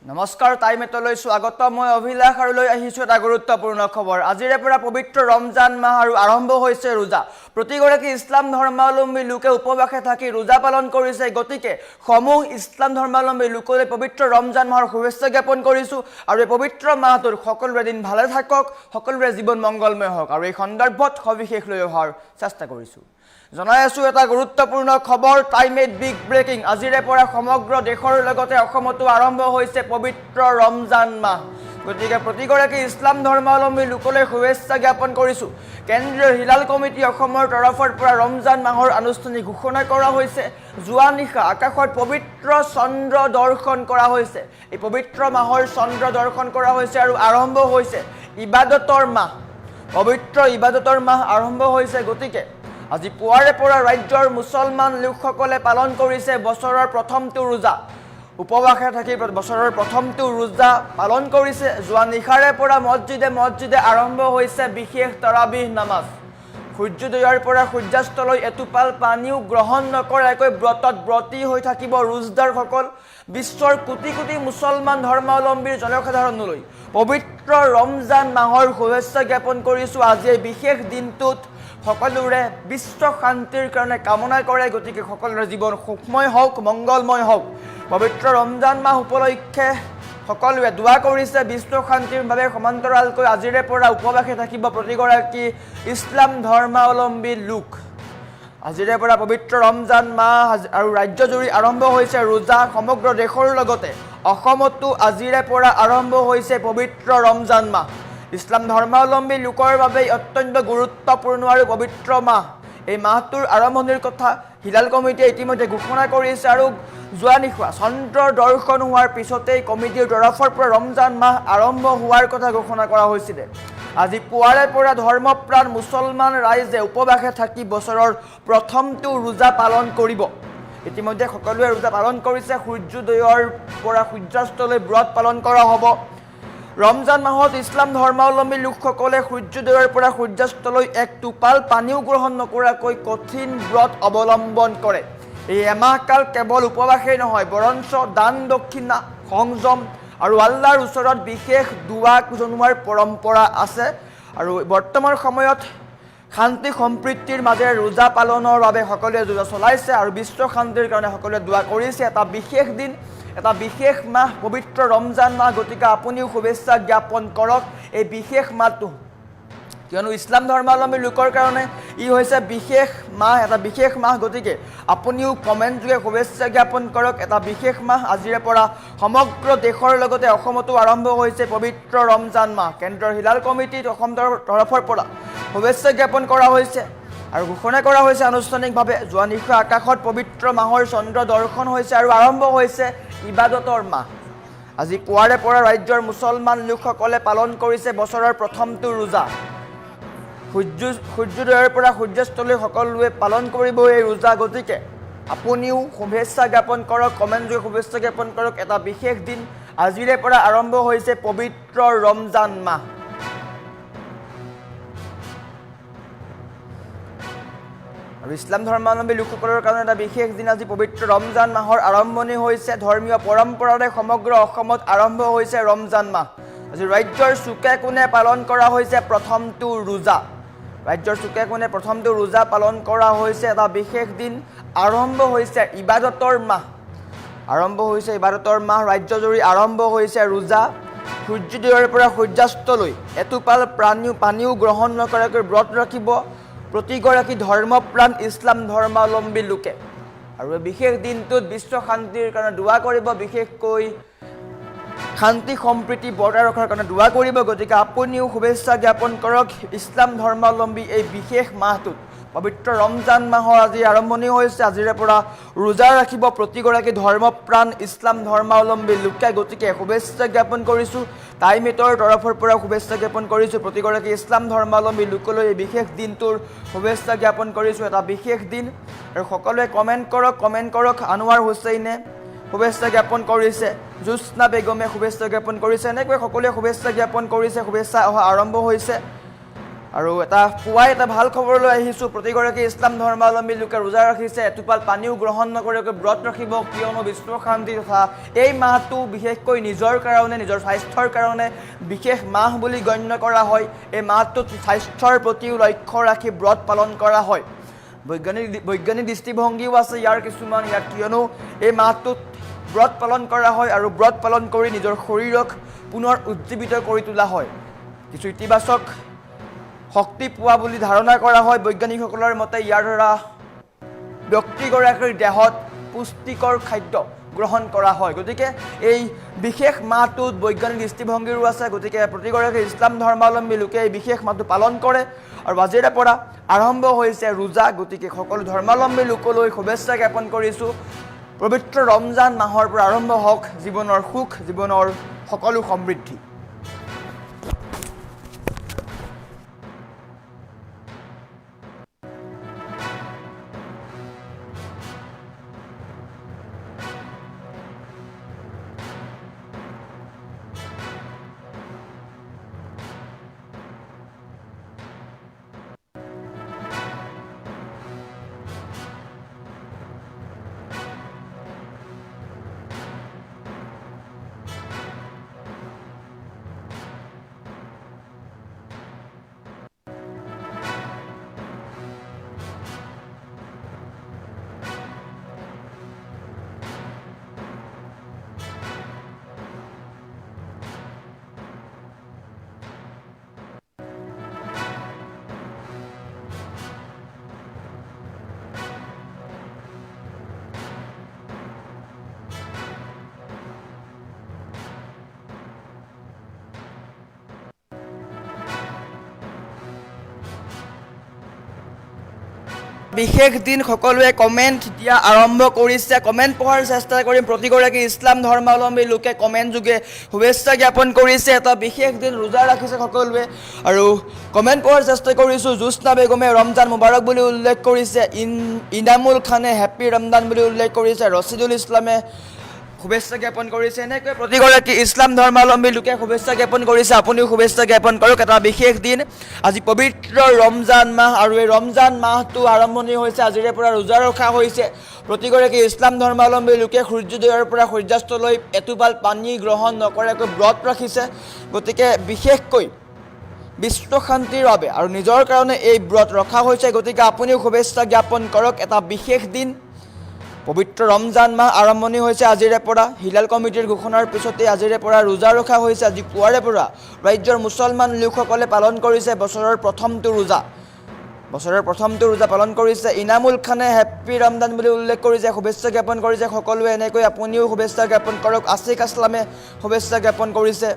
নমস্কাৰ টাইমেটলৈ স্বাগত মই অভিলাষ আৰু লৈ আহিছো এটা গুৰুত্বপূৰ্ণ খবৰ আজিৰে পৰা পবিত্ৰ ৰমজান মাহ আৰু আৰম্ভ হৈছে ৰোজা প্ৰতিগৰাকী ইছলাম ধৰ্মাৱলম্বী লোকে উপবাসে থাকি ৰোজা পালন কৰিছে গতিকে সমূহ ইছলাম ধৰ্মাৱলম্বী লোকলৈ পবিত্ৰ ৰমজান মাহৰ শুভেচ্ছা জ্ঞাপন কৰিছো আৰু এই পবিত্ৰ মাহটোৰ সকলোৰে দিন ভালে থাকক সকলোৰে জীৱন মংগলময় হওক আৰু এই সন্দৰ্ভত সবিশেষ লৈ অহাৰ চেষ্টা কৰিছো জনাই আছো এটা গুৰুত্বপূৰ্ণ খবৰ টাইমেট বিগ ব্ৰেকিং আজিৰে পৰা সমগ্ৰ দেশৰ লগতে অসমতো আৰম্ভ হৈছে পবিত্ৰ ৰমজান মাহ গতিকে প্ৰতিগৰাকী ইছলাম ধৰ্মাৱলম্বী লোকলৈ শুভেচ্ছা জ্ঞাপন কৰিছো কেন্দ্ৰীয় হিলাল কমিটি অসমৰ তৰফৰ পৰা ৰমজান মাহৰ আনুষ্ঠানিক ঘোষণা কৰা হৈছে যোৱা নিশা আকাশত পবিত্ৰ চন্দ্ৰ দৰ্শন কৰা হৈছে এই পবিত্ৰ মাহৰ চন্দ্ৰ দৰ্শন কৰা হৈছে আৰু আৰম্ভ হৈছে ইবাদতৰ মাহ পবিত্ৰ ইবাদতৰ মাহ আৰম্ভ হৈছে গতিকে আজি পুৱাৰে পৰা ৰাজ্যৰ মুছলমান লোকসকলে পালন কৰিছে বছৰৰ প্ৰথমটো ৰোজা উপবাসে থাকি বছৰৰ প্ৰথমটো ৰোজা পালন কৰিছে যোৱা নিশাৰে পৰা মছজিদে আৰম্ভ হৈছে বিশেষ তাৰাবিহ নামাজ সূৰ্যোদয়ৰ পৰা সূৰ্যাস্তলৈ এটোপাল পানীও গ্ৰহণ নকৰাকৈ ব্ৰতত ব্ৰতী হৈ থাকিব ৰোজদাৰসকল বিশ্বৰ কোটি কোটি মুছলমান ধৰ্মাৱলম্বীৰ জনসাধাৰণলৈ পবিত্ৰ ৰমজান মাহৰ শুভেচ্ছা জ্ঞাপন কৰিছো আজি এই বিশেষ দিনটোত সকলোৰে বিশ্ব শান্তিৰ কাৰণে কামনা কৰে গতিকে সকলোৰে জীৱন সুখময় হওক মংগলময় হওক পবিত্ৰ ৰমজান মাহ উপলক্ষে সকলোৱে দোৱা কৰিছে বিশ্ব শান্তিৰ বাবে সমান্তৰালকৈ আজিৰে পৰা উপবাসে থাকিব প্ৰতিগৰাকী ইছলাম ধৰ্মাৱলম্বী লোক আজিৰে পৰা পবিত্ৰ ৰমজান মাহ আৰু ৰাজ্যজুৰি আৰম্ভ হৈছে ৰোজা সমগ্ৰ দেশৰ লগতে অসমতো আজিৰে পৰা আৰম্ভ হৈছে পবিত্ৰ ৰমজান মাহ ইছলাম ধৰ্মাৱলম্বী লোকৰ বাবে অত্যন্ত গুৰুত্বপূৰ্ণ আৰু পবিত্ৰ মাহ এই মাহটোৰ আৰম্ভণিৰ কথা হিলাল কমিটিয়ে ইতিমধ্যে ঘোষণা কৰিছে আৰু যোৱা নিশা চন্দ্ৰ দৰ্শন হোৱাৰ পিছতেই কমিটিৰ তৰফৰ পৰা ৰমজান মাহ আৰম্ভ হোৱাৰ কথা ঘোষণা কৰা হৈছিলে আজি পুৱাৰে পৰা ধৰ্মপ্ৰাণ মুছলমান ৰাইজে উপবাসে থাকি বছৰৰ প্ৰথমটো ৰোজা পালন কৰিব ইতিমধ্যে সকলোৱে ৰোজা পালন কৰিছে সূৰ্যোদয়ৰ পৰা সূৰ্যাস্তলৈ ব্ৰত পালন কৰা হ'ব ৰমজান মাহত ইছলাম ধৰ্মাৱলম্বী লোকসকলে সূৰ্যোদয়ৰ পৰা সূৰ্যাস্তলৈ এক টোপাল পানীও গ্ৰহণ নকৰাকৈ কঠিন ব্ৰত অৱলম্বন কৰে এই এমাহকাল কেৱল উপবাসেই নহয় বৰঞ্চ দান দক্ষিণা সংযম আৰু আল্লাহৰ ওচৰত বিশেষ দুৱা জনোৱাৰ পৰম্পৰা আছে আৰু বৰ্তমান সময়ত শান্তি সম্প্ৰীতিৰ মাজেৰে ৰোজা পালনৰ বাবে সকলোৱে যোজনা চলাইছে আৰু বিশ্ব শান্তিৰ কাৰণে সকলোৱে দোৱা কৰিছে এটা বিশেষ দিন এটা বিশেষ মাহ পবিত্ৰ ৰমজান মাহ গতিকে আপুনিও শুভেচ্ছা জ্ঞাপন কৰক এই বিশেষ মাহটো কিয়নো ইছলাম ধৰ্মাৱলম্বী লোকৰ কাৰণে ই হৈছে বিশেষ মাহ এটা বিশেষ মাহ গতিকে আপুনিও কমেণ্ট যোগে শুভেচ্ছা জ্ঞাপন কৰক এটা বিশেষ মাহ আজিৰে পৰা সমগ্ৰ দেশৰ লগতে অসমতো আৰম্ভ হৈছে পবিত্ৰ ৰমজান মাহ কেন্দ্ৰৰ হিলাল কমিটিত অসম তৰফৰ পৰা শুভেচ্ছা জ্ঞাপন কৰা হৈছে আৰু ঘোষণা কৰা হৈছে আনুষ্ঠানিকভাৱে যোৱা নিশা আকাশত পবিত্ৰ মাহৰ চন্দ্ৰ দৰ্শন হৈছে আৰু আৰম্ভ হৈছে ইবাদতৰ মাহ আজি পুৱাৰে পৰা ৰাজ্যৰ মুছলমান লোকসকলে পালন কৰিছে বছৰৰ প্ৰথমটো ৰোজা সূৰ্যোদয়ৰ পৰা সূৰ্যাস্তলৈ সকলোৱে পালন কৰিব এই ৰোজা গতিকে আপুনিও শুভেচ্ছা জ্ঞাপন কৰক কমেণ্ট যোগে শুভেচ্ছা জ্ঞাপন কৰক এটা বিশেষ দিন আজিৰে পৰা আৰম্ভ হৈছে পবিত্ৰ ৰমজান মাহ আৰু ইছলাম ধৰ্মাৱলম্বী লোকসকলৰ কাৰণে এটা বিশেষ দিন আজি পবিত্ৰ ৰমজান মাহৰ আৰম্ভণি হৈছে ধৰ্মীয় পৰম্পৰাৰে সমগ্ৰ অসমত আৰম্ভ হৈছে ৰমজান মাহ আজি ৰাজ্যৰ চুকে কোণে পালন কৰা হৈছে প্ৰথমটো ৰোজা ৰাজ্যৰ চুকে কোণে প্ৰথমটো ৰোজা পালন কৰা হৈছে এটা বিশেষ দিন আৰম্ভ হৈছে ইবাদতৰ মাহ ৰাজ্যজুৰি আৰম্ভ হৈছে ৰোজা সূৰ্যোদয়ৰ পৰা সূৰ্যাস্তলৈ এটোপাল পানীও গ্ৰহণ নকৰাকৈ ব্ৰত ৰাখিব প্ৰতিগৰাকী ধৰ্মপ্ৰাণ ইছলাম ধৰ্মাৱলম্বী লোকে আৰু এই বিশেষ দিনটোত বিশ্ব শান্তিৰ কাৰণে দোৱা কৰিব বিশেষকৈ শান্তি সম্প্ৰীতি বৰ্তাই ৰখাৰ কাৰণে দোৱা কৰিব গতিকে আপুনিও শুভেচ্ছা জ্ঞাপন কৰক ইছলাম ধৰ্মাৱলম্বী এই বিশেষ মাহটোত পবিত্ৰ ৰমজান মাহৰ আজি আৰম্ভণি হৈছে আজিৰে পৰা ৰোজা ৰাখিব প্ৰতিগৰাকী ধৰ্মপ্ৰাণ ইছলাম ধৰ্মাৱলম্বী লোকে গতিকে শুভেচ্ছা জ্ঞাপন কৰিছোঁ টাইমেটৰ তৰফৰ পৰা শুভেচ্ছা জ্ঞাপন কৰিছোঁ প্ৰতিগৰাকী ইছলাম ধৰ্মাৱলম্বী লোকলৈ এই বিশেষ দিনটোৰ শুভেচ্ছা জ্ঞাপন কৰিছোঁ এটা বিশেষ দিন আৰু সকলোৱে কমেণ্ট কৰক আনোৱাৰ হুছেইনে শুভেচ্ছা জ্ঞাপন কৰিছে জোৎস্না বেগমে শুভেচ্ছা জ্ঞাপন কৰিছে এনেকৈ সকলোৱে শুভেচ্ছা জ্ঞাপন কৰিছে শুভেচ্ছা অহা আৰম্ভ হৈছে আৰু পুৱাই এটা ভাল খবৰলৈ আহিছোঁ। প্ৰতিগৰাকী ইছলাম ধৰ্মাৱলম্বী লোকে ৰোজা ৰাখিছে, এটোপাল পানীও গ্ৰহণ নকৰাকৈ ব্ৰত ৰাখিব, কিয়নো বিশ্ব শান্তি তথা এই মাহটো বিশেষকৈ নিজৰ কাৰণে, নিজৰ স্বাস্থ্যৰ কাৰণে বিশেষ মাহ বুলি গণ্য কৰা হয়। এই মাহটোত স্বাস্থ্যৰ প্ৰতিও লক্ষ্য ৰাখি ব্ৰত পালন কৰা হয়। বৈজ্ঞানিক দৃষ্টিভংগীও আছে ইয়াৰ কিছুমান, কিয়নো এই মাহটোত ব্ৰত পালন কৰা হয় আৰু ব্ৰত পালন কৰি নিজৰ শৰীৰক পুনৰ উজ্জীৱিত কৰি তোলা হয়। কিছু ইতিবাচক শক্তি পোৱা বুলি ধাৰণা কৰা হয় বৈজ্ঞানিকসকলৰ মতে। ইয়াৰ দ্বাৰা ব্যক্তিগৰাকীৰ দেহত পুষ্টিকৰ খাদ্য গ্ৰহণ কৰা হয়। গতিকে এই বিশেষ মাহটোত বৈজ্ঞানিক দৃষ্টিভংগীৰো আছে। গতিকে প্ৰতিগৰাকী ইছলাম ধৰ্মাৱলম্বী লোকে এই বিশেষ মাহটো পালন কৰে আৰু আজিৰে পৰা আৰম্ভ হৈছে ৰোজা। গতিকে সকলো ধৰ্মাৱলম্বী লোকলৈ শুভেচ্ছা জ্ঞাপন কৰিছোঁ। পবিত্ৰ ৰমজান মাহৰ পৰা আৰম্ভ হওক জীৱনৰ সুখ, জীৱনৰ সকলো সমৃদ্ধি। বিশেষ দিন সকলোৱে কমেণ্ট দিয়া আৰম্ভ কৰিছে। কমেণ্ট পঢ়াৰ চেষ্টা কৰিম। প্ৰতিগৰাকী ইছলাম ধৰ্মাৱলম্বী লোকে কমেণ্ট যোগে শুভেচ্ছা জ্ঞাপন কৰিছে। এটা বিশেষ দিন ৰোজা ৰাখিছে সকলোৱে আৰু কমেণ্ট পঢ়াৰ চেষ্টা কৰিছোঁ। জোৎস্না বেগমে ৰমজান মুবাৰক বুলি উল্লেখ কৰিছে। ইনামুল খানে হেপ্পী ৰমজান বুলি উল্লেখ কৰিছে। ৰছিদুল ইছলামে শুভেচ্ছা জ্ঞাপন কৰিছে। এনেকৈ প্ৰতিগৰাকী ইছলাম ধৰ্মাৱলম্বী লোকে শুভেচ্ছা জ্ঞাপন কৰিছে। আপুনিও শুভেচ্ছা জ্ঞাপন কৰক। এটা বিশেষ দিন, আজি পবিত্ৰ ৰমজান মাহ আৰু এই ৰমজান মাহটো আৰম্ভণি হৈছে। আজিৰে পৰা ৰোজা ৰখা হৈছে। প্ৰতিগৰাকী ইছলাম ধৰ্মাৱলম্বী লোকে সূৰ্যোদয়ৰ পৰা সূৰ্যাস্তলৈ এটোপাল পানী গ্ৰহণ নকৰাকৈ ব্ৰত ৰাখিছে। গতিকে বিশেষকৈ বিশ্ব শান্তিৰ বাবে আৰু নিজৰ কাৰণে এই ব্ৰত ৰখা হৈছে। গতিকে আপুনিও শুভেচ্ছা জ্ঞাপন কৰক। এটা বিশেষ দিন, পবিত্ৰ ৰমজান মাহ আৰম্ভণি হৈছে আজিৰে পৰা। হিলাল কমিটিৰ ঘোষণাৰ পিছতে আজিৰে পৰা ৰোজা ৰখা হৈছে। আজি পুৱাৰে পৰা ৰাজ্যৰ মুছলমান লোকসকলে পালন কৰিছে বছৰৰ প্ৰথমটো ৰোজা পালন কৰিছে। ইনামুল খানে হেপ্পী ৰমজান বুলি উল্লেখ কৰিছে, শুভেচ্ছা জ্ঞাপন কৰিছে সকলোৱে। এনেকৈ আপুনিও শুভেচ্ছা জ্ঞাপন কৰক। আছিক আসলামে শুভেচ্ছা জ্ঞাপন কৰিছে।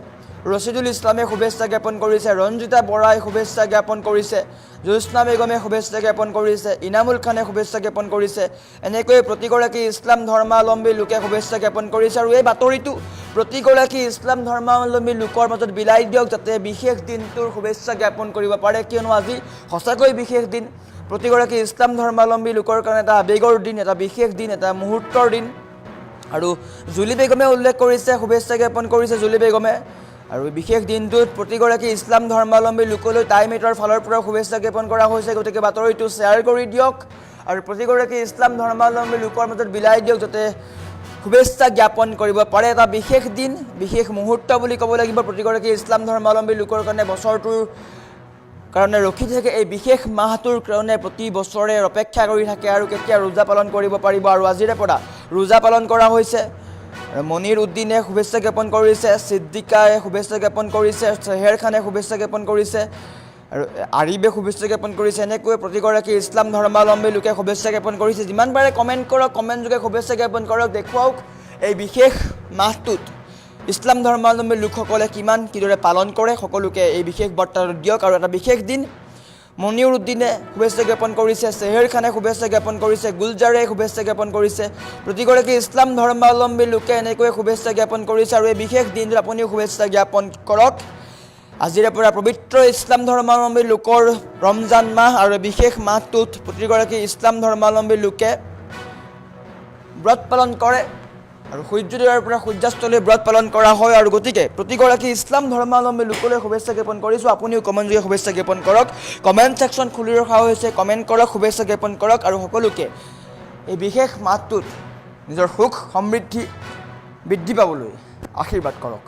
ৰছিদুল ইছলামে শুভেচ্ছা জ্ঞাপন কৰিছে। ৰঞ্জিতা বৰাই শুভেচ্ছা জ্ঞাপন কৰিছে। জোৎস্না বেগমে শুভেচ্ছা জ্ঞাপন কৰিছে। ইনামুল খানে শুভেচ্ছা জ্ঞাপন কৰিছে। এনেকৈ প্ৰতিগৰাকী ইছলাম ধৰ্মাৱলম্বী লোকে শুভেচ্ছা জ্ঞাপন কৰিছে। আৰু এই বাতৰিটো প্ৰতিগৰাকী ইছলাম ধৰ্মাৱলম্বী লোকৰ মাজত বিলাই দিয়ক, যাতে বিশেষ দিনটোৰ শুভেচ্ছা জ্ঞাপন কৰিব পাৰে। কিয়নো আজি সঁচাকৈ বিশেষ দিন। প্ৰতিগৰাকী ইছলাম ধৰ্মাৱলম্বী লোকৰ কাৰণে এটা আৱেগৰ দিন, এটা বিশেষ দিন, এটা মুহূৰ্তৰ দিন। আৰু জুলি বেগমে উল্লেখ কৰিছে, শুভেচ্ছা জ্ঞাপন কৰিছে জুলি বেগমে। আৰু বিশেষ দিনটোত প্ৰতিগৰাকী ইছলাম ধৰ্মাৱলম্বী লোকলৈ টাইমেটৰ ফালৰ পৰা শুভেচ্ছা জ্ঞাপন কৰা হৈছে। গতিকে বাতৰিটো শ্বেয়াৰ কৰি দিয়ক আৰু প্ৰতিগৰাকী ইছলাম ধৰ্মাৱলম্বী লোকৰ মাজত বিলাই দিয়ক, যাতে শুভেচ্ছা জ্ঞাপন কৰিব পাৰে। এটা বিশেষ দিন, বিশেষ মুহূৰ্ত বুলি ক'ব লাগিব প্ৰতিগৰাকী ইছলাম ধৰ্মাৱলম্বী লোকৰ কাৰণে। বছৰটোৰ কাৰণে ৰখি থাকে, এই বিশেষ মাহটোৰ কাৰণে প্ৰতি বছৰে অপেক্ষা কৰি থাকে আৰু কেতিয়া ৰোজা পালন কৰিব পাৰিব। আৰু আজিৰে পৰা ৰোজা পালন কৰা হৈছে। মনিৰ উদ্দিনে শুভেচ্ছা জ্ঞাপন কৰিছে। ছিদ্দিকাই শুভেচ্ছা জ্ঞাপন কৰিছে। চেহেৰ খানে শুভেচ্ছা জ্ঞাপন কৰিছে আৰু আৰিবে শুভেচ্ছা জ্ঞাপন কৰিছে। এনেকৈ প্ৰতিগৰাকী ইছলাম ধৰ্মাৱলম্বী লোকে শুভেচ্ছা জ্ঞাপন কৰিছে। যিমান পাৰে কমেণ্ট কৰক, কমেণ্ট যোগে শুভেচ্ছা জ্ঞাপন কৰক। দেখুৱাওক এই বিশেষ মাহটোত ইছলাম ধৰ্মাৱলম্বী লোকসকলে কিদৰে পালন কৰে। সকলোকে এই বিশেষ বাৰ্তাটো দিয়ক। আৰু এটা বিশেষ দিন, মনিউৰ উদ্দিনে শুভেচ্ছা জ্ঞাপন কৰিছে। চেহেৰ খানে শুভেচ্ছা জ্ঞাপন কৰিছে। গুলজাৰে শুভেচ্ছা জ্ঞাপন কৰিছে। প্ৰতিগৰাকী ইছলাম ধৰ্মাৱলম্বী লোকে এনেকৈ শুভেচ্ছা জ্ঞাপন কৰিছে। আৰু এই বিশেষ দিনটোত আপুনিও শুভেচ্ছা জ্ঞাপন কৰক। আজিৰে পৰা পবিত্ৰ ইছলাম ধৰ্মাৱলম্বী লোকৰ ৰমজান মাহ আৰু বিশেষ মাহটোত প্ৰতিগৰাকী ইছলাম ধৰ্মাৱলম্বী লোকে ব্ৰত পালন কৰে। আৰু সূৰ্যোদয়ৰ পৰা সূৰ্যাস্তলৈ ব্ৰত পালন কৰা হয় আৰু গতিকে প্ৰতিগৰাকী ইছলাম ধৰ্মাৱলম্বী লোকলৈ শুভেচ্ছা জ্ঞাপন কৰিছোঁ। আপুনিও কমেণ্ট যোগে শুভেচ্ছা জ্ঞাপন কৰক। কমেণ্ট ছেকশ্যন খুলি ৰখা হৈছে, কমেণ্ট কৰক, শুভেচ্ছা জ্ঞাপন কৰক আৰু সকলোকে এই বিশেষ মাহটোত নিজৰ সুখ সমৃদ্ধি বৃদ্ধি পাবলৈ আশীৰ্বাদ কৰক।